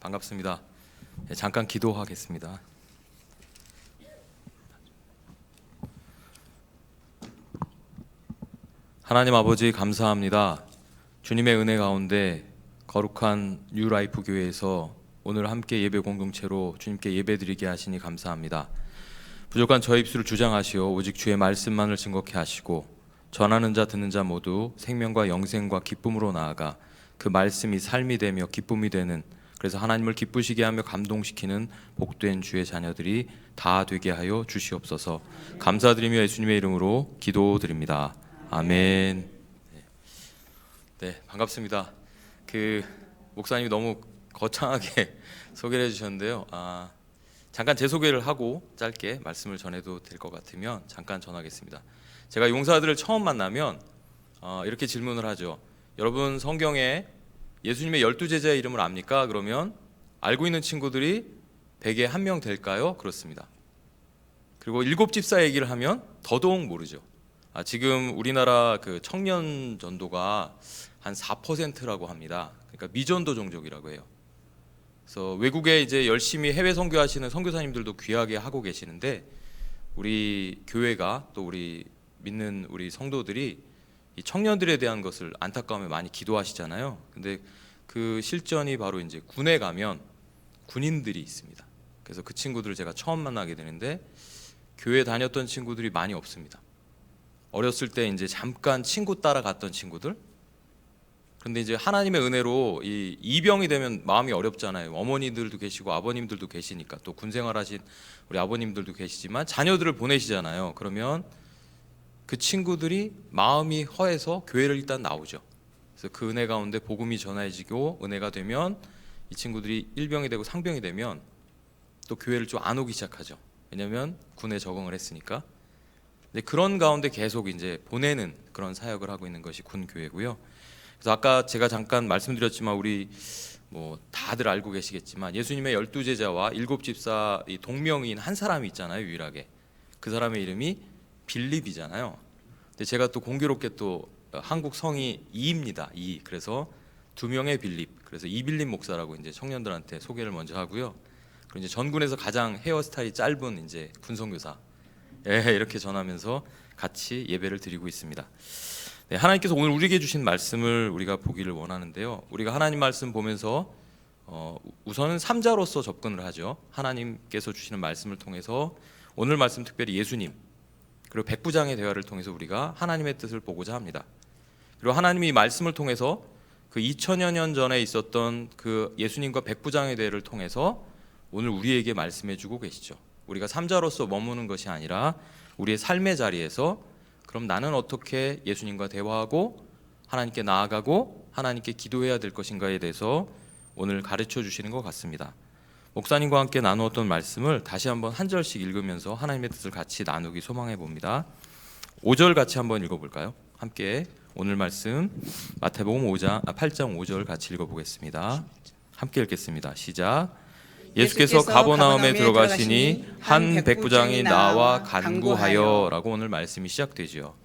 반갑습니다. 잠깐 기도하겠습니다. 하나님 아버지 감사합니다. 주님의 은혜 가운데 거룩한 뉴라이프 교회에서 오늘 함께 예배 공동체로 주님께 예배드리게 하시니 감사합니다. 부족한 저의 입술을 주장하시어 오직 주의 말씀만을 증거케 하시고 전하는 자 듣는 자 모두 생명과 영생과 기쁨으로 나아가 그 말씀이 삶이 되며 기쁨이 되는, 그래서 하나님을 기쁘시게 하며 감동시키는 복된 주의 자녀들이 다 되게 하여 주시옵소서. 감사드리며 예수님의 이름으로 기도드립니다. 아멘. 네, 반갑습니다. 목사님이 너무 거창하게 소개를 해주셨는데요. 잠깐 제 소개를 하고 짧게 말씀을 전해도 될 것 같으면 잠깐 전하겠습니다. 제가 용사들을 처음 만나면 이렇게 질문을 하죠. 여러분 성경에 예수님의 12제자의 이름을 압니까? 그러면 알고 있는 친구들이 100에 1명 될까요? 그렇습니다. 그리고 7집사 얘기를 하면 더더욱 모르죠. 지금 우리나라 청년 전도가 한 4%라고 합니다. 그러니까 미전도 종족이라고 해요. 그래서 외국에 이제 열심히 해외 선교하시는 선교사님들도 귀하게 하고 계시는데, 우리 교회가 또 우리 믿는 우리 성도들이 이 청년들에 대한 것을 안타까움에 많이 기도하시잖아요. 근데 그 실전이 바로 이제 군에 가면 군인들이 있습니다. 그래서 그 친구들을 제가 처음 만나게 되는데 교회 다녔던 친구들이 많이 없습니다. 어렸을 때 이제 잠깐 친구 따라 갔던 친구들. 그런데 이제 하나님의 은혜로 이 이병이 되면 마음이 어렵잖아요. 어머니들도 계시고 아버님들도 계시니까, 또 군 생활하신 우리 아버님들도 계시지만 자녀들을 보내시잖아요. 그러면 그 친구들이 마음이 허해서 교회를 일단 나오죠. 그래서 그 은혜 가운데 복음이 전해지고 은혜가 되면 이 친구들이 일병이 되고 상병이 되면 또 교회를 좀 안 오기 시작하죠. 왜냐하면 군에 적응을 했으니까. 근데 그런 가운데 계속 이제 보내는 그런 사역을 하고 있는 것이 군 교회고요. 그래서 아까 제가 잠깐 말씀드렸지만 우리 다들 알고 계시겠지만 예수님의 12제자와 7집사 이 동명이인 한 사람이 있잖아요. 유일하게 그 사람의 이름이 빌립이잖아요. 근데 제가 또 공교롭게 또 한국 성이 이입니다. 이. 그래서 2명의 빌립. 그래서 이빌립 목사라고 이제 청년들한테 소개를 먼저 하고요. 그리고 이제 전군에서 가장 헤어스타일이 짧은 이제 군선교사. 이렇게 전하면서 같이 예배를 드리고 있습니다. 네, 하나님께서 오늘 우리에게 주신 말씀을 우리가 보기를 원하는데요. 우리가 하나님 말씀 보면서 우선은 삼자로서 접근을 하죠. 하나님께서 주시는 말씀을 통해서 오늘 말씀 특별히 예수님 그리고 백부장의 대화를 통해서 우리가 하나님의 뜻을 보고자 합니다. 그리고 하나님이 이 말씀을 통해서 그 2000여 년 전에 있었던 그 예수님과 백부장의 대화를 통해서 오늘 우리에게 말씀해 주고 계시죠. 우리가 삼자로서 머무는 것이 아니라 우리의 삶의 자리에서 그럼 나는 어떻게 예수님과 대화하고 하나님께 나아가고 하나님께 기도해야 될 것인가에 대해서 오늘 가르쳐 주시는 것 같습니다. 목사님과 함께 나누었던 말씀을 다시 한번 한 절씩 읽으면서 하나님의 뜻을 같이 나누기 소망해 봅니다. 5절 같이 한번 읽어볼까요? 함께 오늘 말씀 마태복음 8장 5절 같이 읽어보겠습니다. 함께 읽겠습니다. 시작. 예수께서 가버나움에 들어가시니 한 백부장이 나와 간구하여 라고 오늘 말씀이 시작되죠.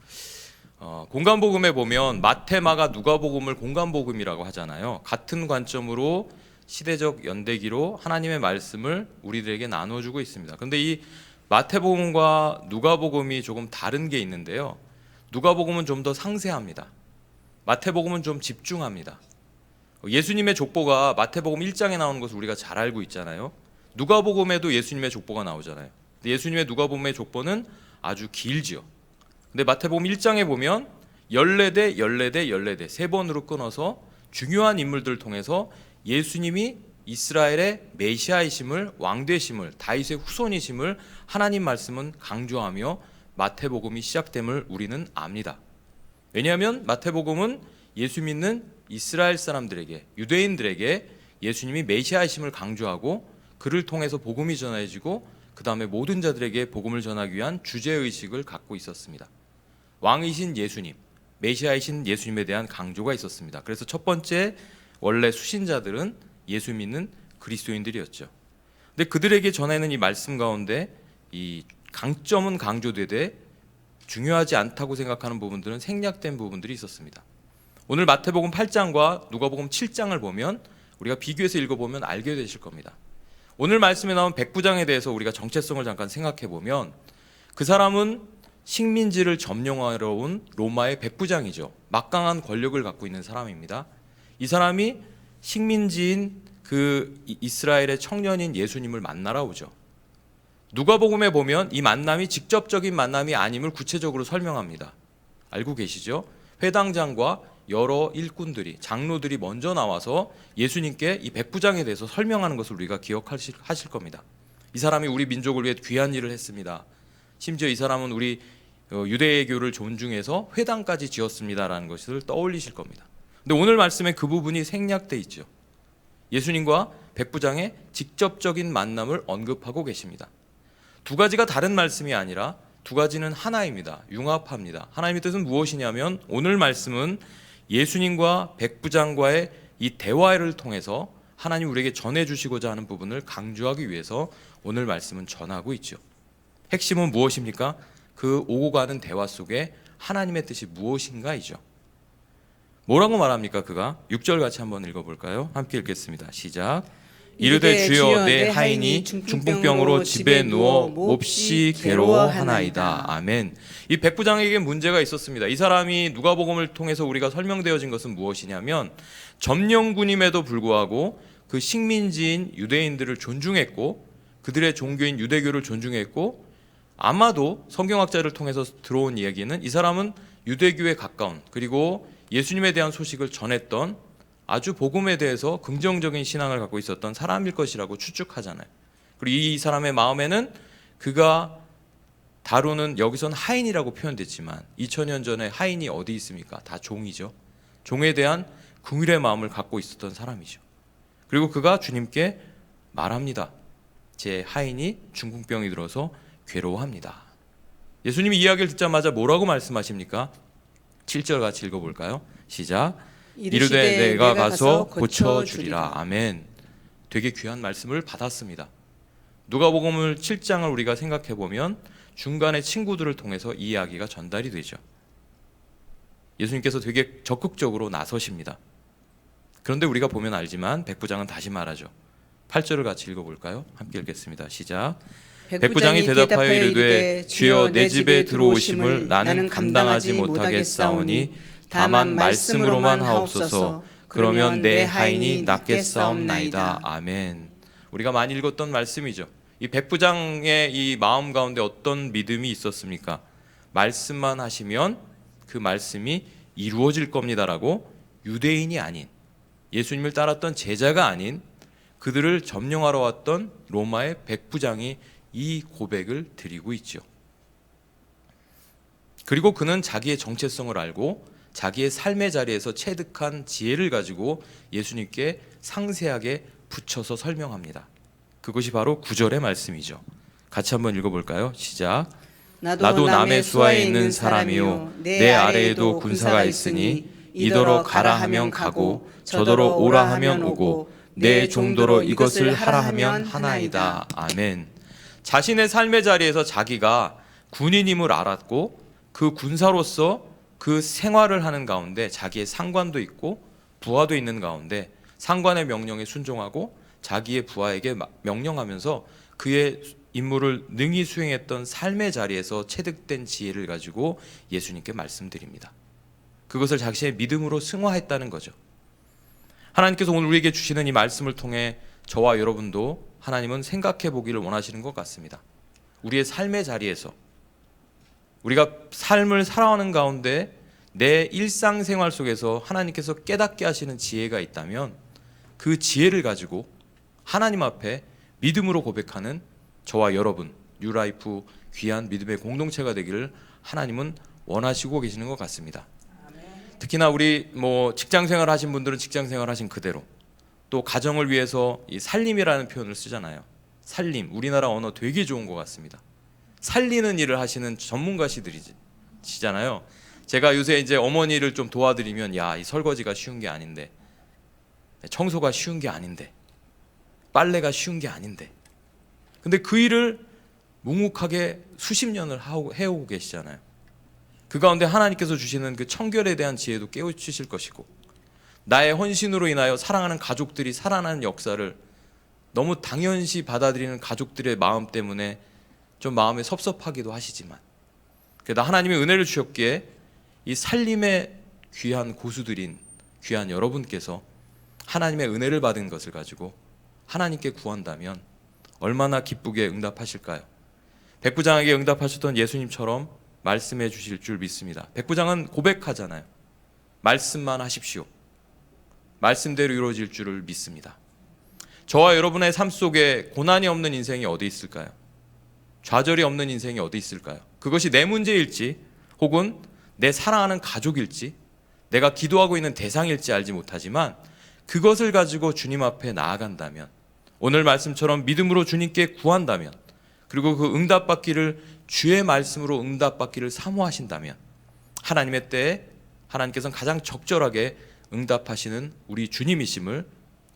공간복음에 보면 마태, 마가, 누가복음을 공간복음이라고 하잖아요. 같은 관점으로 시대적 연대기로 하나님의 말씀을 우리들에게 나눠주고 있습니다. 그런데 이 마태복음과 누가복음이 조금 다른 게 있는데요. 누가복음은 좀 더 상세합니다. 마태복음은 좀 집중합니다. 예수님의 족보가 마태복음 1장에 나오는 것을 우리가 잘 알고 있잖아요. 누가복음에도 예수님의 족보가 나오잖아요. 근데 예수님의 누가복음의 족보는 아주 길지요. 근데 마태복음 1장에 보면 14대 14대 14대 세 번으로 끊어서 중요한 인물들을 통해서 예수님이 이스라엘의 메시아이심을, 왕되심을, 다윗의 후손이심을 하나님 말씀은 강조하며 마태복음이 시작됨을 우리는 압니다. 왜냐하면 마태복음은 예수 믿는 이스라엘 사람들에게, 유대인들에게 예수님이 메시아이심을 강조하고 그를 통해서 복음이 전해지고 그 다음에 모든 자들에게 복음을 전하기 위한 주제의식을 갖고 있었습니다. 왕이신 예수님, 메시아이신 예수님에 대한 강조가 있었습니다. 그래서 첫 번째 원래 수신자들은 예수 믿는 그리스도인들이었죠. 근데 그들에게 전하는 이 말씀 가운데 이 강점은 강조되되 중요하지 않다고 생각하는 부분들은 생략된 부분들이 있었습니다. 오늘 마태복음 8장과 누가복음 7장을 보면 우리가 비교해서 읽어보면 알게 되실 겁니다. 오늘 말씀에 나온 백부장에 대해서 우리가 정체성을 잠깐 생각해 보면 그 사람은 식민지를 점령하러 온 로마의 백부장이죠. 막강한 권력을 갖고 있는 사람입니다. 이 사람이 식민지인 그 이스라엘의 청년인 예수님을 만나러 오죠. 누가복음에 보면 이 만남이 직접적인 만남이 아님을 구체적으로 설명합니다. 알고 계시죠? 회당장과 여러 일꾼들이, 장로들이 먼저 나와서 예수님께 이 백부장에 대해서 설명하는 것을 우리가 기억하실 겁니다. 이 사람이 우리 민족을 위해 귀한 일을 했습니다. 심지어 이 사람은 우리 유대교를 존중해서 회당까지 지었습니다라는 것을 떠올리실 겁니다. 근데 오늘 말씀에 그 부분이 생략돼 있죠. 예수님과 백부장의 직접적인 만남을 언급하고 계십니다. 두 가지가 다른 말씀이 아니라 두 가지는 하나입니다. 융합합니다. 하나님의 뜻은 무엇이냐면 오늘 말씀은 예수님과 백부장과의 이 대화를 통해서 하나님 우리에게 전해주시고자 하는 부분을 강조하기 위해서 오늘 말씀은 전하고 있죠. 핵심은 무엇입니까? 그 오고 가는 대화 속에 하나님의 뜻이 무엇인가이죠. 뭐라고 말합니까? 그가 6절 같이 한번 읽어볼까요? 함께 읽겠습니다. 시작. 이르되 주여 내 하인이 중풍병으로 집에 누워 몹시 괴로워하나이다. 아멘. 이 백부장에게 문제가 있었습니다. 이 사람이 누가복음을 통해서 우리가 설명되어진 것은 무엇이냐면 점령군임에도 불구하고 그 식민지인 유대인들을 존중했고 그들의 종교인 유대교를 존중했고 아마도 성경학자를 통해서 들어온 이야기는 이 사람은 유대교에 가까운 그리고 예수님에 대한 소식을 전했던 아주 복음에 대해서 긍정적인 신앙을 갖고 있었던 사람일 것이라고 추측하잖아요. 그리고 이 사람의 마음에는 그가 다루는 여기선 하인이라고 표현됐지만 2000년 전에 하인이 어디 있습니까? 다 종이죠. 종에 대한 긍휼의 마음을 갖고 있었던 사람이죠. 그리고 그가 주님께 말합니다. 제 하인이 중풍병이 들어서 괴로워합니다. 예수님이 이야기를 듣자마자 뭐라고 말씀하십니까? 7절 같이 읽어볼까요? 시작. 이르되 내가 가서 고쳐주리라. 아멘. 되게 귀한 말씀을 받았습니다. 누가복음을 7장을 우리가 생각해 보면 중간에 친구들을 통해서 이 이야기가 전달이 되죠. 예수님께서 되게 적극적으로 나서십니다. 그런데 우리가 보면 알지만 백부장은 다시 말하죠. 8절을 같이 읽어볼까요? 함께 읽겠습니다. 시작. 백부장이 대답하여 이르되 주여 내 집에 들어오심을 나는 감당하지 못하겠사오니 다만 말씀으로만 하옵소서. 그러면 내 하인이 낫겠사옵나이다. 아멘. 우리가 많이 읽었던 말씀이죠. 이 백부장의 이 마음 가운데 어떤 믿음이 있었습니까? 말씀만 하시면 그 말씀이 이루어질 겁니다라고 유대인이 아닌 예수님을 따랐던 제자가 아닌 그들을 점령하러 왔던 로마의 백부장이 이 고백을 드리고 있죠. 그리고 그는 자기의 정체성을 알고 자기의 삶의 자리에서 체득한 지혜를 가지고 예수님께 상세하게 붙여서 설명합니다. 그것이 바로 9절의 말씀이죠. 같이 한번 읽어볼까요? 시작. 나도 남의 수하에 있는 사람이요 내 아래에도 군사가 있으니 이더러 가라 하면 가고 저더러 오라 하면 오고 내 종도로 이것을 하라 하면 하나이다. 아멘. 자신의 삶의 자리에서 자기가 군인임을 알았고 그 군사로서 그 생활을 하는 가운데 자기의 상관도 있고 부하도 있는 가운데 상관의 명령에 순종하고 자기의 부하에게 명령하면서 그의 임무를 능히 수행했던 삶의 자리에서 체득된 지혜를 가지고 예수님께 말씀드립니다. 그것을 자신의 믿음으로 승화했다는 거죠. 하나님께서 오늘 우리에게 주시는 이 말씀을 통해 저와 여러분도 하나님은 생각해 보기를 원하시는 것 같습니다. 우리의 삶의 자리에서 우리가 삶을 살아가는 가운데 내 일상생활 속에서 하나님께서 깨닫게 하시는 지혜가 있다면 그 지혜를 가지고 하나님 앞에 믿음으로 고백하는 저와 여러분 뉴라이프 귀한 믿음의 공동체가 되기를 하나님은 원하시고 계시는 것 같습니다. 특히나 우리 직장생활 하신 분들은 직장생활 하신 그대로 또 가정을 위해서 이 살림이라는 표현을 쓰잖아요. 살림, 우리나라 언어 되게 좋은 것 같습니다. 살리는 일을 하시는 전문가시들이시잖아요. 제가 요새 이제 어머니를 좀 도와드리면 이 설거지가 쉬운 게 아닌데 청소가 쉬운 게 아닌데 빨래가 쉬운 게 아닌데 근데 그 일을 묵묵하게 수십 년을 해오고 계시잖아요. 그 가운데 하나님께서 주시는 그 청결에 대한 지혜도 깨우치실 것이고 나의 헌신으로 인하여 사랑하는 가족들이 살아나는 역사를 너무 당연시 받아들이는 가족들의 마음 때문에 좀 마음에 섭섭하기도 하시지만, 그래도 하나님의 은혜를 주셨기에 이 살림의 귀한 고수들인 귀한 여러분께서 하나님의 은혜를 받은 것을 가지고 하나님께 구한다면 얼마나 기쁘게 응답하실까요? 백부장에게 응답하셨던 예수님처럼 말씀해 주실 줄 믿습니다. 백부장은 고백하잖아요. 말씀만 하십시오. 말씀대로 이루어질 줄을 믿습니다. 저와 여러분의 삶 속에 고난이 없는 인생이 어디 있을까요? 좌절이 없는 인생이 어디 있을까요? 그것이 내 문제일지 혹은 내 사랑하는 가족일지 내가 기도하고 있는 대상일지 알지 못하지만 그것을 가지고 주님 앞에 나아간다면, 오늘 말씀처럼 믿음으로 주님께 구한다면, 그리고 그 응답받기를 주의 말씀으로 응답받기를 사모하신다면 하나님의 때에 하나님께서는 가장 적절하게 응답하시는 우리 주님이심을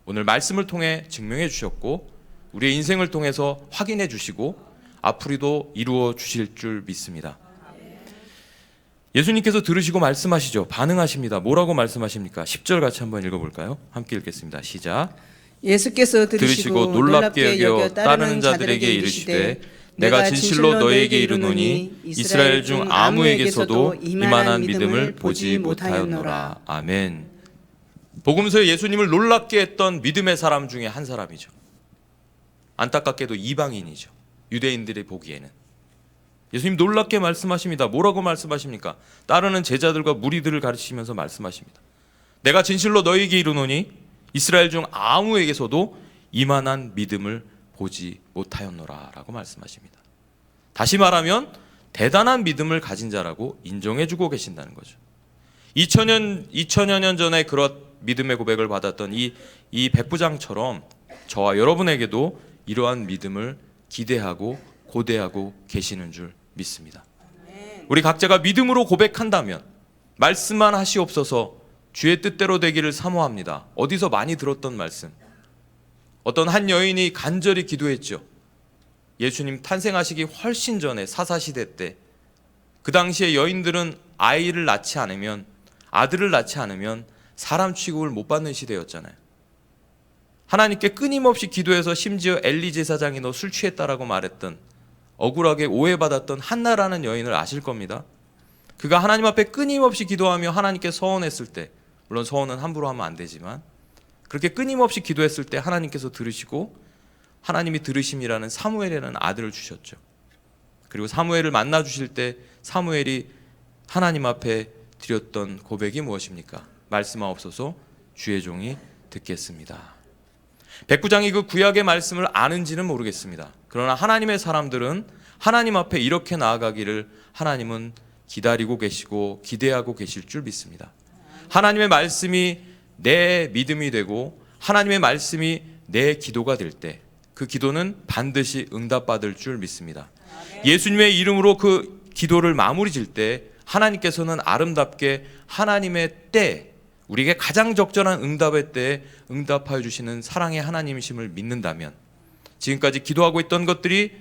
오늘 말씀을 통해 증명해 주셨고 우리의 인생을 통해서 확인해 주시고 앞으로도 이루어 주실 줄 믿습니다. 예수님께서 들으시고 말씀하시죠. 반응하십니다. 뭐라고 말씀하십니까? 10절 같이 한번 읽어볼까요? 함께 읽겠습니다. 시작. 예수께서 들으시고 놀랍게 여겨 따르는 자들에게 이르시되 내가 진실로 너희에게 이르노니 이스라엘 중 아무에게서도 이만한 믿음을 보지 못하였노라. 아멘. 복음서에 예수님을 놀랍게 했던 믿음의 사람 중에 한 사람이죠. 안타깝게도 이방인이죠. 유대인들이 보기에는. 예수님 놀랍게 말씀하십니다. 뭐라고 말씀하십니까? 따르는 제자들과 무리들을 가르치시면서 말씀하십니다. 내가 진실로 너희에게 이르노니 이스라엘 중 아무에게서도 이만한 믿음을 보지 못하였노라 라고 말씀하십니다. 다시 말하면 대단한 믿음을 가진 자라고 인정해주고 계신다는 거죠. 2000여 년 전에 그런 믿음의 고백을 받았던 이 백부장처럼 저와 여러분에게도 이러한 믿음을 기대하고 고대하고 계시는 줄 믿습니다. 우리 각자가 믿음으로 고백한다면 말씀만 하시옵소서 주의 뜻대로 되기를 사모합니다. 어디서 많이 들었던 말씀. 어떤 한 여인이 간절히 기도했죠. 예수님 탄생하시기 훨씬 전에 사사시대 때 그 당시에 여인들은 아이를 낳지 않으면, 아들을 낳지 않으면 사람 취급을 못 받는 시대였잖아요. 하나님께 끊임없이 기도해서 심지어 엘리 제사장이 너 술 취했다라고 말했던, 억울하게 오해받았던 한나라는 여인을 아실 겁니다. 그가 하나님 앞에 끊임없이 기도하며 하나님께 서원했을 때, 물론 서원은 함부로 하면 안 되지만 그렇게 끊임없이 기도했을 때 하나님께서 들으시고 하나님이 들으심이라는 사무엘이라는 아들을 주셨죠. 그리고 사무엘을 만나 주실 때 사무엘이 하나님 앞에 드렸던 고백이 무엇입니까? 말씀하옵소서 주의 종이 듣겠습니다. 백부장이 그 구약의 말씀을 아는지는 모르겠습니다. 그러나 하나님의 사람들은 하나님 앞에 이렇게 나아가기를 하나님은 기다리고 계시고 기대하고 계실 줄 믿습니다. 하나님의 말씀이 내 믿음이 되고 하나님의 말씀이 내 기도가 될 때 그 기도는 반드시 응답받을 줄 믿습니다. 예수님의 이름으로 그 기도를 마무리 질 때 하나님께서는 아름답게 하나님의 때, 우리에게 가장 적절한 응답의 때에 응답하여 주시는 사랑의 하나님이심을 믿는다면, 지금까지 기도하고 있던 것들이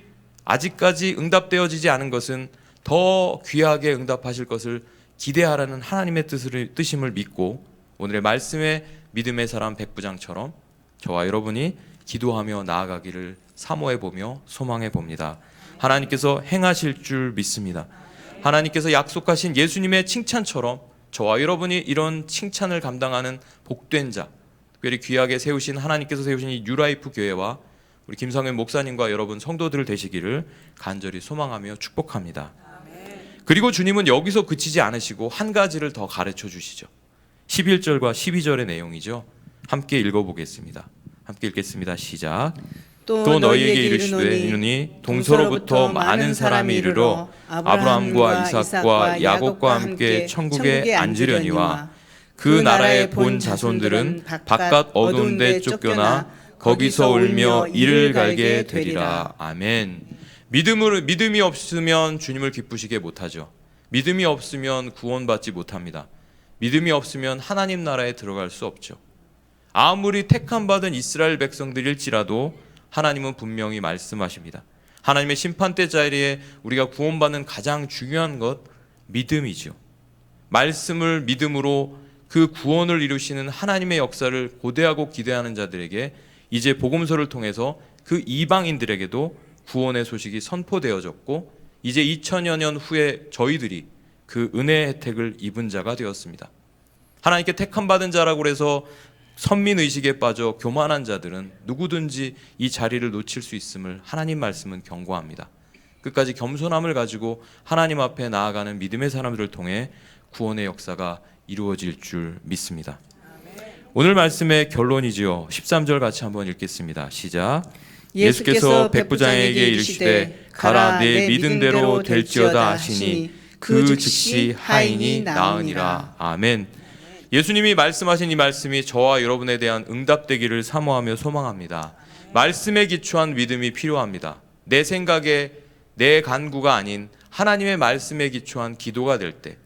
아직까지 응답되어지지 않은 것은 더 귀하게 응답하실 것을 기대하라는 하나님의 뜻임을 믿고 오늘의 말씀의 믿음의 사람 백부장처럼 저와 여러분이 기도하며 나아가기를 사모해보며 소망해봅니다. 하나님께서 행하실 줄 믿습니다. 하나님께서 약속하신 예수님의 칭찬처럼 저와 여러분이 이런 칭찬을 감당하는 복된 자, 특별히 귀하게 세우신 하나님께서 세우신 이 뉴라이프 교회와 우리 김성현 목사님과 여러분 성도들 되시기를 간절히 소망하며 축복합니다. 그리고 주님은 여기서 그치지 않으시고 한 가지를 더 가르쳐 주시죠. 11절과 12절의 내용이죠. 함께 읽어보겠습니다. 함께 읽겠습니다. 시작. 또 너희에게 이르시되 동서로부터 많은 사람이 이르러 아브라함과 이삭과 야곱과 함께 천국에 앉으려니와 그 나라의 본 자손들은 바깥 어두운 데 쫓겨나 거기서 울며 이를 갈게 되리라. 아멘. 믿음이 없으면 주님을 기쁘시게 못하죠. 믿음이 없으면 구원받지 못합니다. 믿음이 없으면 하나님 나라에 들어갈 수 없죠. 아무리 택함받은 이스라엘 백성들일지라도 하나님은 분명히 말씀하십니다. 하나님의 심판대 자리에 우리가 구원받는 가장 중요한 것, 믿음이죠. 말씀을 믿음으로 그 구원을 이루시는 하나님의 역사를 고대하고 기대하는 자들에게 이제 복음서를 통해서 그 이방인들에게도 구원의 소식이 선포되어졌고 이제 2000여 년 후에 저희들이 그 은혜의 혜택을 입은 자가 되었습니다. 하나님께 택함 받은 자라고 해서 선민의식에 빠져 교만한 자들은 누구든지 이 자리를 놓칠 수 있음을 하나님 말씀은 경고합니다. 끝까지 겸손함을 가지고 하나님 앞에 나아가는 믿음의 사람들을 통해 구원의 역사가 이루어질 줄 믿습니다. 오늘 말씀의 결론이지요. 13절 같이 한번 읽겠습니다. 시작. 예수께서 백부장에게 이르시되 가라 내 믿음대로 될지어다 하시니 그 즉시 하인이 나으니라. 아멘. 예수님이 말씀하신 이 말씀이 저와 여러분에 대한 응답되기를 사모하며 소망합니다. 말씀에 기초한 믿음이 필요합니다. 내 생각에 내 간구가 아닌 하나님의 말씀에 기초한 기도가 될 때,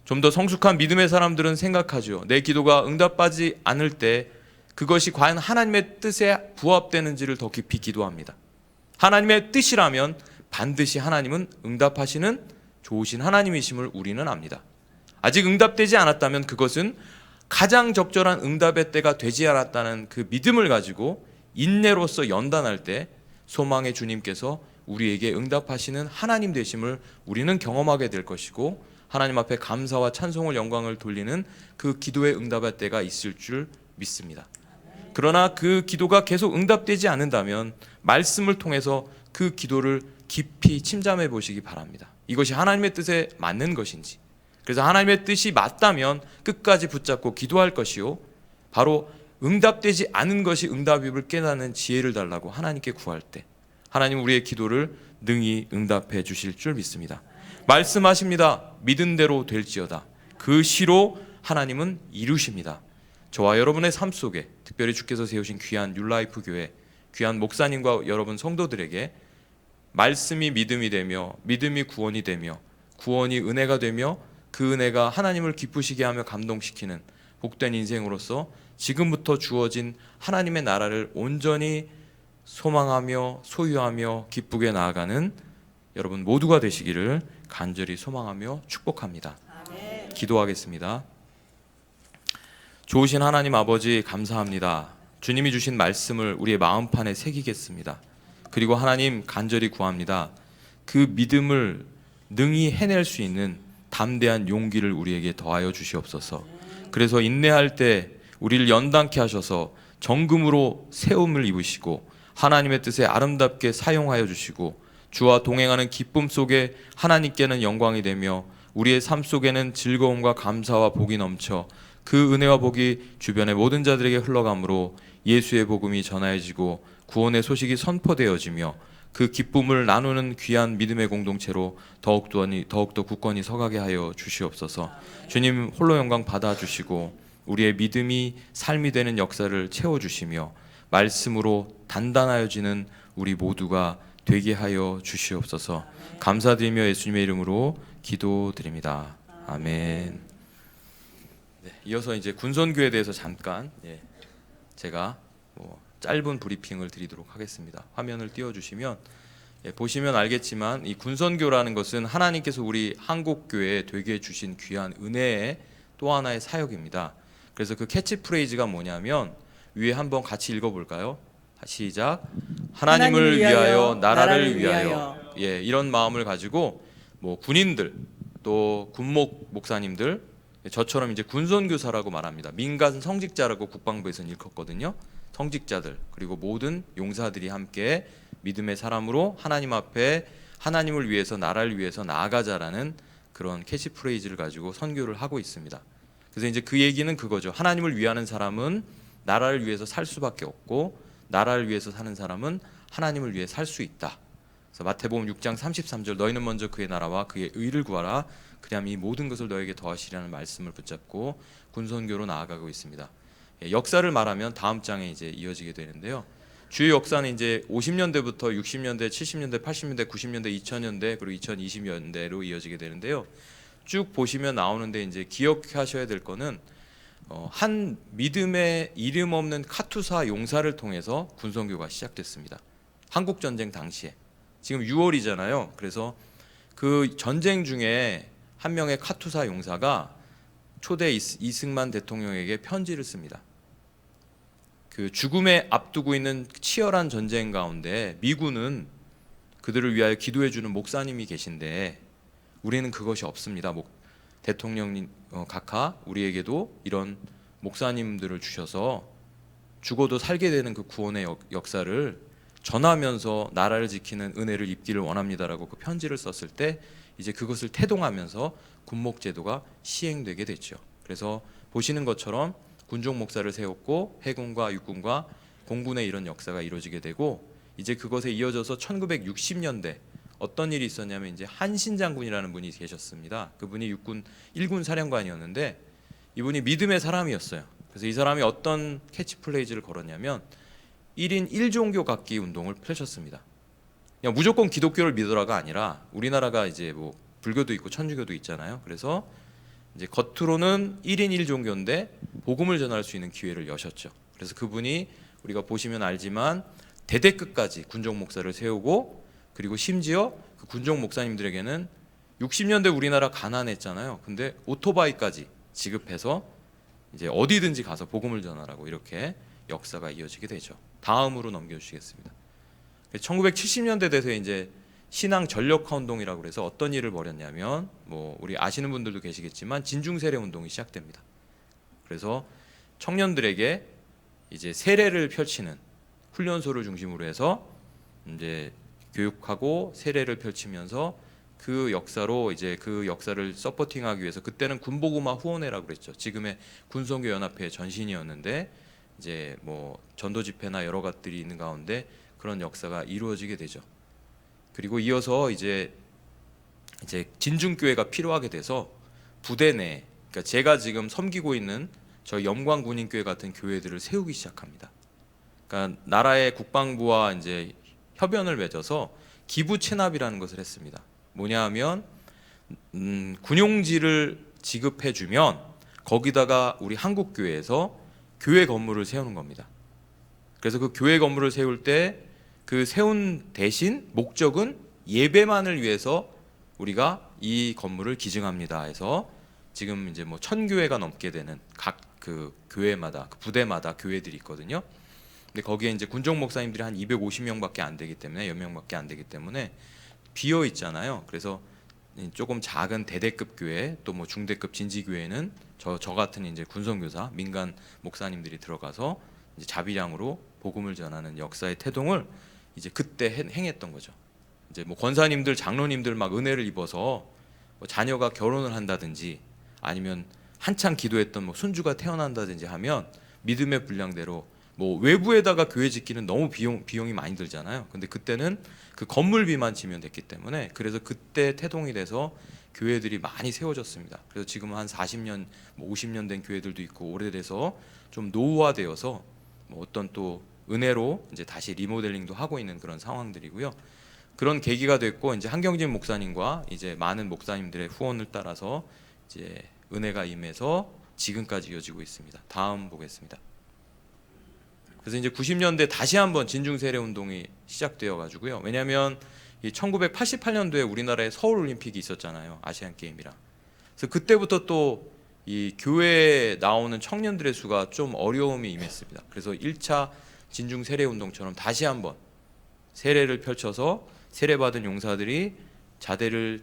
좀 더 성숙한 믿음의 사람들은 생각하죠. 내 기도가 응답받지 않을 때 그것이 과연 하나님의 뜻에 부합되는지를 더 깊이 기도합니다. 하나님의 뜻이라면 반드시 하나님은 응답하시는 좋으신 하나님이심을 우리는 압니다. 아직 응답되지 않았다면 그것은 가장 적절한 응답의 때가 되지 않았다는 그 믿음을 가지고 인내로서 연단할 때 소망의 주님께서 우리에게 응답하시는 하나님 되심을 우리는 경험하게 될 것이고, 하나님 앞에 감사와 찬송을 영광을 돌리는 그 기도의 응답의 때가 있을 줄 믿습니다. 그러나 그 기도가 계속 응답되지 않는다면 말씀을 통해서 그 기도를 깊이 침잠해 보시기 바랍니다. 이것이 하나님의 뜻에 맞는 것인지, 그래서 하나님의 뜻이 맞다면 끝까지 붙잡고 기도할 것이요, 바로 응답되지 않은 것이 응답임을 깨닫는 지혜를 달라고 하나님께 구할 때 하나님 우리의 기도를 능히 응답해 주실 줄 믿습니다. 말씀하십니다. 믿은 대로 될지어다. 그 시로 하나님은 이루십니다. 저와 여러분의 삶 속에 특별히 주께서 세우신 귀한 뉴라이프 교회, 귀한 목사님과 여러분 성도들에게 말씀이 믿음이 되며 믿음이 구원이 되며 구원이 은혜가 되며 그 은혜가 하나님을 기쁘시게 하며 감동시키는 복된 인생으로서 지금부터 주어진 하나님의 나라를 온전히 소망하며 소유하며 기쁘게 나아가는 여러분 모두가 되시기를 간절히 소망하며 축복합니다. 기도하겠습니다. 좋으신 하나님 아버지 감사합니다. 주님이 주신 말씀을 우리의 마음판에 새기겠습니다. 그리고 하나님 간절히 구합니다. 그 믿음을 능히 해낼 수 있는 담대한 용기를 우리에게 더하여 주시옵소서. 그래서 인내할 때 우리를 연단케 하셔서 정금으로 세움을 입으시고 하나님의 뜻에 아름답게 사용하여 주시고 주와 동행하는 기쁨 속에 하나님께는 영광이 되며 우리의 삶 속에는 즐거움과 감사와 복이 넘쳐 그 은혜와 복이 주변의 모든 자들에게 흘러가므로 예수의 복음이 전하여지고 구원의 소식이 선포되어지며 그 기쁨을 나누는 귀한 믿음의 공동체로 더욱더 굳건히 서가게 하여 주시옵소서. 주님 홀로 영광 받아주시고 우리의 믿음이 삶이 되는 역사를 채워주시며 말씀으로 단단하여지는 우리 모두가 되게 하여 주시옵소서. 감사드리며 예수님의 이름으로 기도드립니다. 아멘. 네, 이어서 이제 군선교에 대해서 잠깐 제가 짧은 브리핑을 드리도록 하겠습니다. 화면을 띄워주시면 보시면 알겠지만 이 군선교라는 것은 하나님께서 우리 한국교회에 되게 주신 귀한 은혜의 또 하나의 사역입니다. 그래서 그 캐치프레이즈가 뭐냐면 위에 한번 같이 읽어볼까요? 시작. 하나님을 위하여 나라를 위하여. 이런 마음을 가지고 군인들 또 군목 목사님들, 저처럼 이제 군선교사라고 말합니다. 민간 성직자라고 국방부에서는 일컫거든요. 성직자들 그리고 모든 용사들이 함께 믿음의 사람으로 하나님 앞에 하나님을 위해서 나라를 위해서 나아가자라는 그런 캐치프레이즈를 가지고 선교를 하고 있습니다. 그래서 이제 그 얘기는 그거죠. 하나님을 위하는 사람은 나라를 위해서 살 수밖에 없고 나라를 위해서 사는 사람은 하나님을 위해 살 수 있다. 그래서 마태복음 6장 33절 너희는 먼저 그의 나라와 그의 의를 구하라. 그리하면 이 모든 것을 너에게 더하시리라는 말씀을 붙잡고 군선교로 나아가고 있습니다. 역사를 말하면 다음 장에 이제 이어지게 되는데요. 주요 역사는 이제 50년대부터 60년대, 70년대, 80년대, 90년대, 2000년대 그리고 2020년대로 이어지게 되는데요. 쭉 보시면 나오는데 이제 기억하셔야 될 거는 한 믿음의 이름 없는 카투사 용사를 통해서 군선교가 시작됐습니다. 한국 전쟁 당시에 지금 6월이잖아요. 그래서 그 전쟁 중에 한 명의 카투사 용사가 초대 이승만 대통령에게 편지를 씁니다. 그 죽음에 앞두고 있는 치열한 전쟁 가운데 미군은 그들을 위하여 기도해 주는 목사님이 계신데 우리는 그것이 없습니다. 대통령 각하 우리에게도 이런 목사님들을 주셔서 죽어도 살게 되는 그 구원의 역사를 전하면서 나라를 지키는 은혜를 입기를 원합니다라고 그 편지를 썼을 때 이제 그것을 태동하면서 군목제도가 시행되게 됐죠. 그래서 보시는 것처럼 군종 목사를 세웠고 해군과 육군과 공군의 이런 역사가 이루어지게 되고 이제 그것에 이어져서 1960년대 어떤 일이 있었냐면 이제 한신 장군이라는 분이 계셨습니다. 그분이 육군 1군 사령관이었는데 이분이 믿음의 사람이었어요. 그래서 이 사람이 어떤 캐치플레이즈를 걸었냐면 1인 1종교 갖기 운동을 펼쳤습니다. 그냥 무조건 기독교를 믿어라가 아니라 우리나라가 이제 뭐 불교도 있고 천주교도 있잖아요. 그래서 이제 겉으로는 1인 1종교인데 복음을 전할 수 있는 기회를 여셨죠. 그래서 그분이 우리가 보시면 알지만 대대끝까지 군종 목사를 세우고 그리고 심지어 그 군종 목사님들에게는 60년대 우리나라 가난했잖아요. 근데 오토바이까지 지급해서 이제 어디든지 가서 복음을 전하라고 이렇게 역사가 이어지게 되죠. 다음으로 넘겨주시겠습니다. 1970년대 돼서 이제 신앙 전력화 운동이라고 그래서 어떤 일을 벌였냐면 뭐 우리 아시는 분들도 계시겠지만 진중 세례 운동이 시작됩니다. 그래서 청년들에게 이제 세례를 펼치는 훈련소를 중심으로 해서 이제 교육하고 세례를 펼치면서 그 역사로 이제 그 역사를 서포팅하기 위해서 그때는 군복음화 후원회라고 그랬죠. 지금의 군성교 연합회의 전신이었는데 이제 뭐 전도 집회나 여러 것들이 있는 가운데 그런 역사가 이루어지게 되죠. 그리고 이어서 이제 진중교회가 필요하게 돼서 부대 내, 그러니까 제가 지금 섬기고 있는 저희 영광군인교회 같은 교회들을 세우기 시작합니다. 그러니까 나라의 국방부와 이제 협연을 맺어서 기부 체납이라는 것을 했습니다. 뭐냐하면 군용지를 지급해주면 거기다가 우리 한국교회에서 교회 건물을 세우는 겁니다. 그래서 그 교회 건물을 세울 때 그 세운 대신 목적은 예배만을 위해서 우리가 이 건물을 기증합니다 해서 지금 이제 뭐 1000교회가 넘게 되는 각 그 교회마다 그 부대마다 교회들이 있거든요. 근데 거기에 이제 군종 목사님들이 한 250명밖에 안 되기 때문에 연명밖에 안 되기 때문에 비어 있잖아요. 그래서 조금 작은 대대급 교회 또 뭐 중대급 진지 교회는 저 같은 이제 군성교사 민간 목사님들이 들어가서 이제 자비량으로 복음을 전하는 역사의 태동을 이제 그때 행했던 거죠. 이제 뭐 권사님들 장로님들 막 은혜를 입어서 뭐 자녀가 결혼을 한다든지 아니면 한창 기도했던 뭐 손주가 태어난다든지 하면 믿음의 분량대로 뭐 외부에다가 교회 짓기는 너무 비용이 많이 들잖아요. 근데 그때는 그 건물비만 지면 됐기 때문에 그래서 그때 태동이 돼서 교회들이 많이 세워졌습니다. 그래서 지금 한 40년, 뭐 50년 된 교회들도 있고 오래돼서 좀 노후화되어서 뭐 어떤 또 은혜로 이제 다시 리모델링도 하고 있는 그런 상황들이고요. 그런 계기가 됐고 이제 한경진 목사님과 이제 많은 목사님들의 후원을 따라서 이제 은혜가 임해서 지금까지 이어지고 있습니다. 다음 보겠습니다. 그래서 이제 90년대 다시 한번 진중 세례 운동이 시작되어 가지고요. 왜냐하면 이 1988년도에 우리나라에 서울 올림픽이 있었잖아요. 아시안 게임이랑. 그래서 그때부터 또 이 교회에 나오는 청년들의 수가 좀 어려움이 임했습니다. 그래서 1차 진중 세례 운동처럼 다시 한번 세례를 펼쳐서 세례받은 용사들이 자대를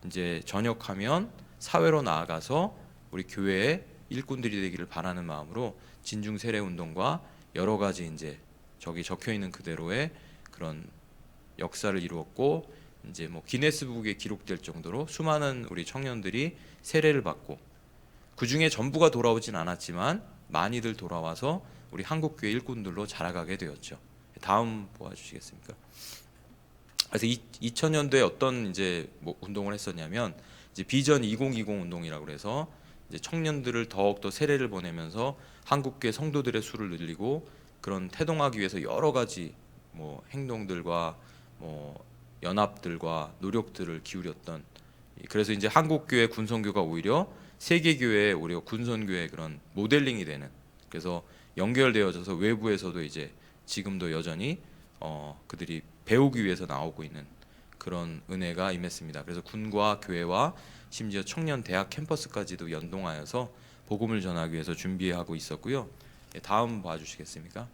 이제 전역하면 사회로 나아가서 우리 교회의 일꾼들이 되기를 바라는 마음으로 진중 세례 운동과 여러 가지 이제 저기 적혀 있는 그대로의 그런 역사를 이루었고 이제 뭐 기네스북에 기록될 정도로 수많은 우리 청년들이 세례를 받고 그 중에 전부가 돌아오진 않았지만 많이들 돌아와서 우리 한국교회 일꾼들로 자라가게 되었죠. 다음 보아주시겠습니까? 그래서 2000년도에 어떤 이제 뭐 운동을 했었냐면 이제 비전 2020 운동이라고 해서 이제 청년들을 더욱더 세례를 보내면서 한국교회 성도들의 수를 늘리고 그런 태동하기 위해서 여러 가지 뭐 행동들과 뭐 연합들과 노력들을 기울였던 그래서 이제 한국교회 군성교가 오히려 세계교회의 오히려 군선교회 그런 모델링이 되는 그래서 연결되어져서 외부에서도 이제 지금도 여전히 그들이 배우기 위해서 나오고 있는 그런 은혜가 임했습니다. 그래서 군과 교회와 심지어 청년 대학 캠퍼스까지도 연동하여서 복음을 전하기 위해서 준비하고 있었고요. 다음 봐주시겠습니까?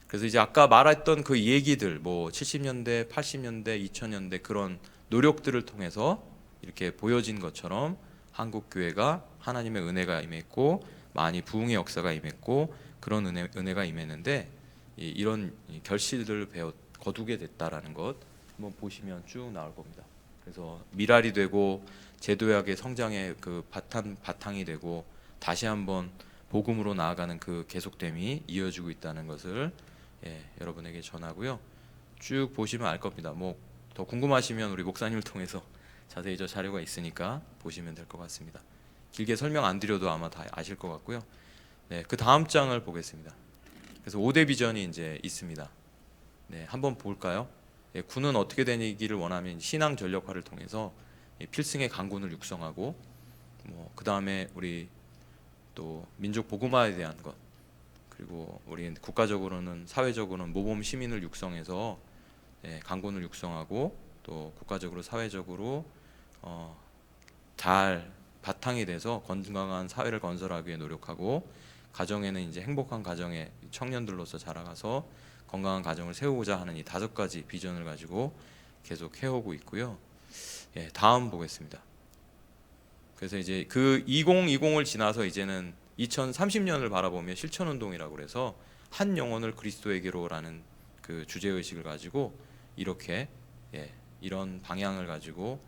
그래서 이제 아까 말했던 그 얘기들, 뭐 70년대, 80년대, 2000년대 그런 노력들을 통해서 이렇게 보여진 것처럼 한국 교회가 하나님의 은혜가 임했고 많이 부흥의 역사가 임했고 그런 은혜가 임했는데 이런 결실들을 거두게 됐다라는 것 한번 보시면 쭉 나올 겁니다. 그래서 미랄이 되고 제도약의 성장의 그 바탕이 되고 다시 한번 복음으로 나아가는 그 계속됨이 이어지고 있다는 것을 여러분에게 전하고요. 쭉 보시면 알 겁니다. 뭐 더 궁금하시면 우리 목사님을 통해서 자세히 저 자료가 있으니까 보시면 될 것 같습니다. 길게 설명 안 드려도 아마 다 아실 것 같고요. 네, 그 다음 장을 보겠습니다. 그래서 5대 비전이 이제 있습니다. 네, 한번 볼까요? 군은 어떻게 되기를 원하면 신앙 전력화를 통해서 필승의 강군을 육성하고 그 다음에 우리 또 민족 복음화에 대한 것 그리고 우리 국가적으로는 사회적으로는 모범 시민을 육성해서 강군을 육성하고 또 국가적으로 사회적으로 잘 바탕이 돼서 건강한 사회를 건설하기 위해 노력하고 가정에는 이제 행복한 가정의 청년들로서 자라가서 건강한 가정을 세우고자 하는 이 5가지 비전을 가지고 계속 해오고 있고요. 다음 보겠습니다. 그래서 이제 그 2020을 지나서 이제는 2030년을 바라보며 실천운동이라고 그래서 한 영혼을 그리스도에게로라는 그 주제의식을 가지고 이렇게 이런 방향을 가지고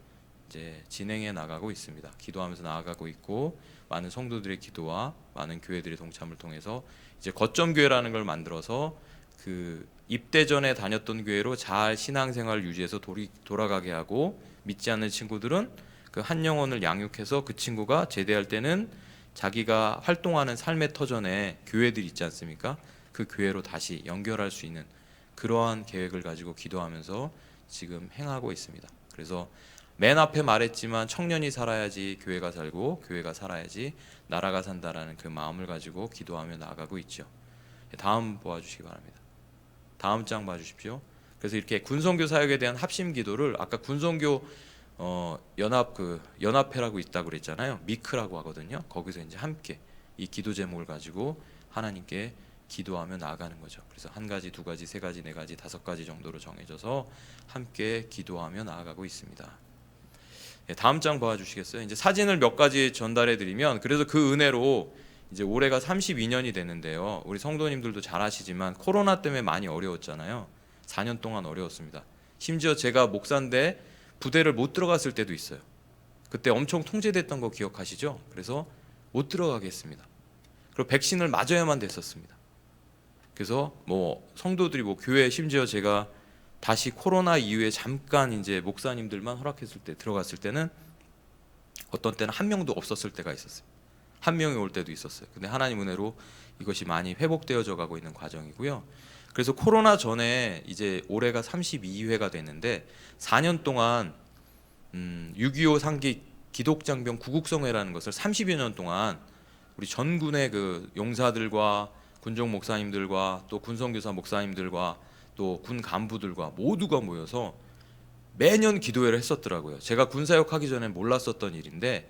이제 진행해 나가고 있습니다. 기도하면서 나아가고 있고 많은 성도들의 기도와 많은 교회들의 동참을 통해서 이제 거점 교회라는 걸 만들어서 그 입대 전에 다녔던 교회로 잘 신앙생활을 유지해서 돌아가게 하고 믿지 않는 친구들은 그 한 영혼을 양육해서 그 친구가 제대할 때는 자기가 활동하는 삶의 터전에 교회들 있지 않습니까? 그 교회로 다시 연결할 수 있는 그러한 계획을 가지고 기도하면서 지금 행하고 있습니다. 그래서 맨 앞에 말했지만 청년이 살아야지 교회가 살고 교회가 살아야지 나라가 산다라는 그 마음을 가지고 기도하며 나아가고 있죠. 다음 보아주시기 바랍니다. 다음 장 봐주십시오. 그래서 이렇게 군선교 사역에 대한 합심 기도를 아까 군선교 연합회라고 있다고 그랬잖아요. 미크라고 하거든요. 거기서 이제 함께 이 기도 제목을 가지고 하나님께 기도하며 나아가는 거죠. 그래서 1가지, 2가지, 3가지, 4가지, 5가지 정도로 정해져서 함께 기도하며 나아가고 있습니다. 다음 장 봐주시겠어요? 이제 사진을 몇 가지 전달해 드리면 그래서 그 은혜로 이제 올해가 32년이 되는데요. 우리 성도님들도 잘 아시지만 코로나 때문에 많이 어려웠잖아요. 4년 동안 어려웠습니다. 심지어 제가 목사인데 부대를 못 들어갔을 때도 있어요. 그때 엄청 통제됐던 거 기억하시죠? 그래서 못 들어가게 했습니다. 그리고 백신을 맞아야만 됐었습니다. 그래서 뭐 성도들이 뭐 교회 심지어 제가 다시 코로나 이후에 잠깐 이제 목사님들만 허락했을 때 들어갔을 때는 어떤 때는 한 명도 없었을 때가 있었어요. 한 명이 올 때도 있었어요. 근데 하나님 은혜로 이것이 많이 회복되어져 가고 있는 과정이고요. 그래서 코로나 전에 이제 올해가 32회가 됐는데 4년 동안 6.25 상기 기독장병 구국성회라는 것을 30여 년 동안 우리 전군의 그 용사들과 군종 목사님들과 또 군선교사 목사님들과 또 군 간부들과 모두가 모여서 매년 기도회를 했었더라고요. 제가 군사역하기 전에 몰랐었던 일인데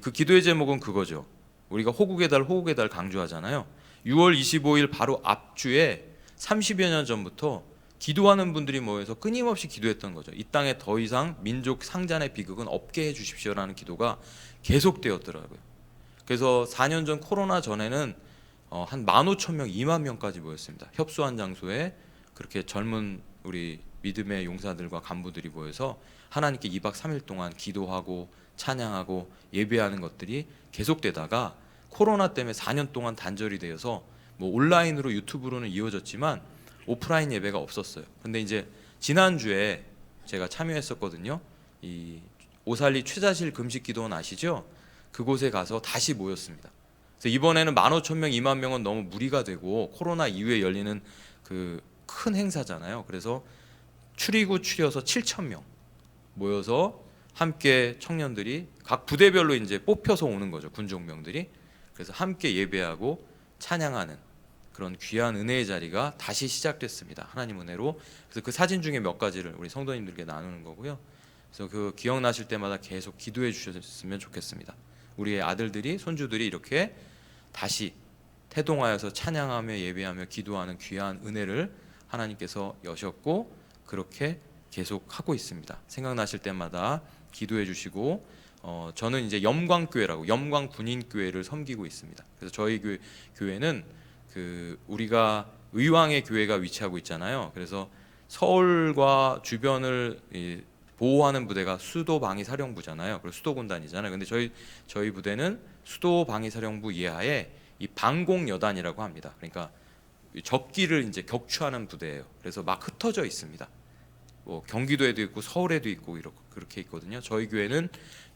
그 기도회 제목은 그거죠. 우리가 호국의 달 강조하잖아요. 6월 25일 바로 앞주에 30여 년 전부터 기도하는 분들이 모여서 끊임없이 기도했던 거죠. 이 땅에 더 이상 민족 상잔의 비극은 없게 해주십시오라는 기도가 계속되었더라고요. 그래서 4년 전 코로나 전에는 한 15,000명, 2만 명까지 모였습니다. 협소한 장소에 그렇게 젊은 우리 믿음의 용사들과 간부들이 모여서 하나님께 2박 3일 동안 기도하고 찬양하고 예배하는 것들이 계속되다가 코로나 때문에 4년 동안 단절이 되어서 뭐 온라인으로 유튜브로는 이어졌지만 오프라인 예배가 없었어요. 근데 이제 지난주에 제가 참여했었거든요. 이 오살리 최자실 금식 기도원 아시죠? 그곳에 가서 다시 모였습니다. 그래서 이번에는 15,000명, 2만 명은 너무 무리가 되고 코로나 이후에 열리는 그 큰 행사잖아요. 그래서 추리고 추려서 7,000명 모여서 함께 청년들이 각 부대별로 이제 뽑혀서 오는 거죠. 군종병들이. 그래서 함께 예배하고 찬양하는 그런 귀한 은혜의 자리가 다시 시작됐습니다. 하나님 은혜로. 그래서 그 사진 중에 몇 가지를 우리 성도님들께 나누는 거고요. 그래서 그 기억나실 때마다 계속 기도해 주셨으면 좋겠습니다. 우리의 아들들이 손주들이 이렇게 다시 태동하여서 찬양하며 예배하며 기도하는 귀한 은혜를 하나님께서 여셨고 그렇게 계속 하고 있습니다. 생각나실 때마다 기도해 주시고 저는 이제 염광교회라고 염광군인교회를 섬기고 있습니다. 그래서 저희 교회는 그 우리가 의왕의 교회가 위치하고 있잖아요. 그래서 서울과 주변을 보호하는 부대가 수도방위사령부잖아요. 그리고 수도군단이잖아요. 근데 저희 부대는 수도방위사령부 이하에 이 방공여단이라고 합니다. 그러니까 적기를 이제 격추하는 부대예요. 그래서 막 흩어져 있습니다. 뭐 경기도에도 있고 서울에도 있고 그렇게 있거든요. 저희 교회는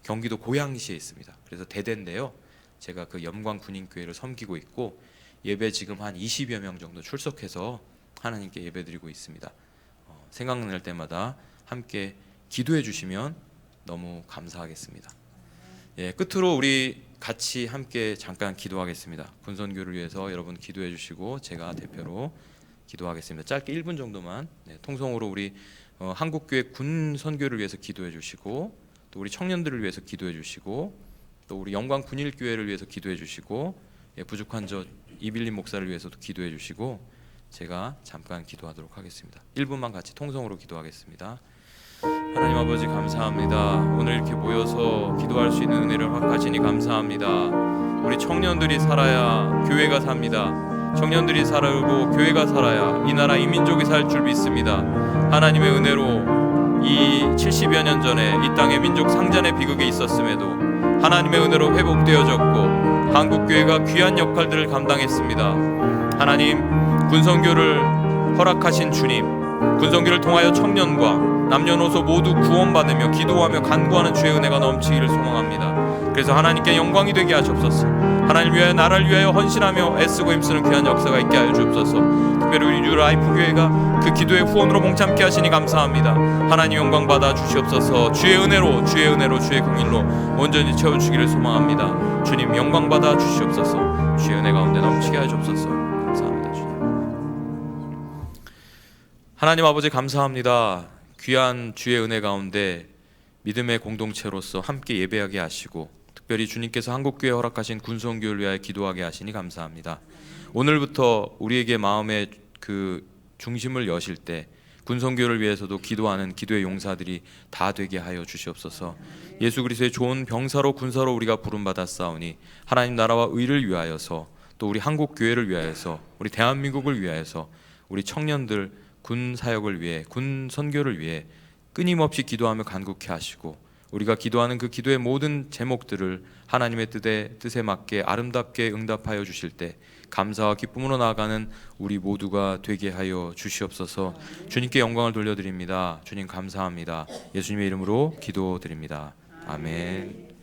경기도 고양시에 있습니다. 그래서 대대인데요. 제가 그 염광군인교회를 섬기고 있고 예배 지금 한 20여 명 정도 출석해서 하나님께 예배드리고 있습니다. 생각날 때마다 함께 기도해 주시면 너무 감사하겠습니다. 예, 끝으로 우리 같이 함께 잠깐 기도하겠습니다. 군선교를 위해서 여러분 기도해 주시고 제가 대표로 기도하겠습니다. 짧게 1분 정도만. 통성으로 우리 한국교회 군선교를 위해서 기도해 주시고 또 우리 청년들을 위해서 기도해 주시고 또 우리 영광군일교회를 위해서 기도해 주시고 부족한 저 이빌린 목사를 위해서도 기도해 주시고 제가 잠깐 기도하도록 하겠습니다. 1분만 같이 통성으로 기도하겠습니다. 하나님 아버지 감사합니다. 오늘 이렇게 모여서 기도할 수 있는 은혜를 확 가지니 감사합니다. 우리 청년들이 살아야 교회가 삽니다. 청년들이 살고 교회가 살아야 이 나라 이 민족이 살 줄 믿습니다. 하나님의 은혜로 이 70여 년 전에 이 땅에 민족 상잔의 비극이 있었음에도 하나님의 은혜로 회복되어졌고 한국교회가 귀한 역할들을 감당했습니다. 하나님 군선교를 허락하신 주님, 군선교를 통하여 청년과 남녀노소 모두 구원받으며 기도하며 간구하는 주의 은혜가 넘치기를 소망합니다. 그래서 하나님께 영광이 되게 하시옵소서. 하나님 위하여 나라를 위하여 헌신하며 애쓰고 힘쓰는 귀한 역사가 있게 하여 주옵소서. 특별히 우리 뉴라이프 교회가 그 기도의 후원으로 봉참케 하시니 감사합니다. 하나님 영광 받아 주시옵소서. 주의 은혜로 주의 공일로 온전히 채워주시기를 소망합니다. 주님 영광 받아 주시옵소서. 주의 은혜 가운데 넘치게 하여 주옵소서. 감사합니다. 주님. 하나님 아버지 감사합니다. 귀한 주의 은혜 가운데 믿음의 공동체로서 함께 예배하게 하시고 특별히 주님께서 한국교회 허락하신 군선교를 위하여 기도하게 하시니 감사합니다. 오늘부터 우리에게 마음의 그 중심을 여실 때 군선교를 위해서도 기도하는 기도의 용사들이 다 되게 하여 주시옵소서. 예수 그리스도의 좋은 병사로 군사로 우리가 부름받았사오니 하나님 나라와 의를 위하여서 또 우리 한국교회를 위하여서 우리 대한민국을 위하여서 우리 청년들 군 사역을 위해 군 선교를 위해 끊임없이 기도하며 간구케 하시고 우리가 기도하는 그 기도의 모든 제목들을 하나님의 뜻에 맞게 아름답게 응답하여 주실 때 감사와 기쁨으로 나아가는 우리 모두가 되게 하여 주시옵소서. 주님께 영광을 돌려드립니다. 주님 감사합니다. 예수님의 이름으로 기도드립니다. 아멘.